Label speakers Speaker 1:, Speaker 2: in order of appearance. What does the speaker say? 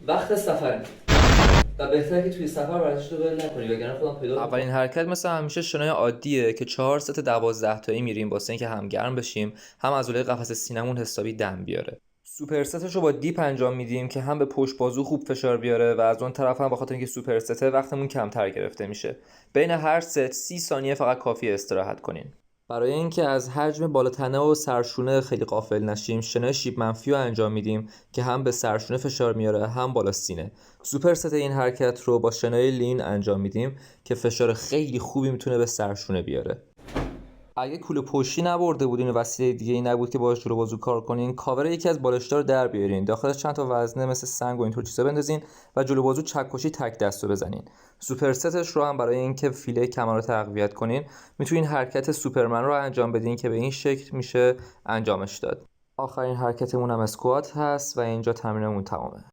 Speaker 1: وقت سفر و بهتره که توی سفر ورزش رو ول نکنی وگرنه خودم پیدا می‌کنم.
Speaker 2: اولین حرکت مثل همیشه شنای عادیه که 4 ست 12 تایی میریم واسه اینکه هم گرم بشیم، هم عضله قفس سینمون حسابی دم بیاره. سوپر ستش رو با دیپ انجام میدیم که هم به پشت بازو خوب فشار بیاره و از اون طرف هم بخاطر اینکه سوپر سته وقتمون کمتر گرفته میشه. بین هر ست 30 ثانیه فقط کافی استراحت کنین. برای اینکه از حجم بالاتنه و سرشونه خیلی غافل نشیم، شنای شیب منفی رو انجام میدیم که هم به سرشونه فشار میاره هم بالا سینه. سوپر ست این حرکت رو با شنای لین انجام میدیم که فشار خیلی خوبی میتونه به سرشونه بیاره. اگه کوله پشتی نبرده بودین و وسیله دیگه ای نبود که باهاش جلو بازو کار کنین، کاور یکی از بالشتا رو در بیارین، داخلش چند تا وزنه مثل سنگ و اینطور چیزا بندازین و جلو بازو چکشی تک دستو بزنین. سوپر ستش رو هم برای اینکه فیله کمر رو تقویت کنین، میتونین حرکت سوپرمن رو انجام بدین که به این شکل میشه انجامش داد. آخرین حرکتمون هم اسکوات هست و اینجا تمرینمون تمامه.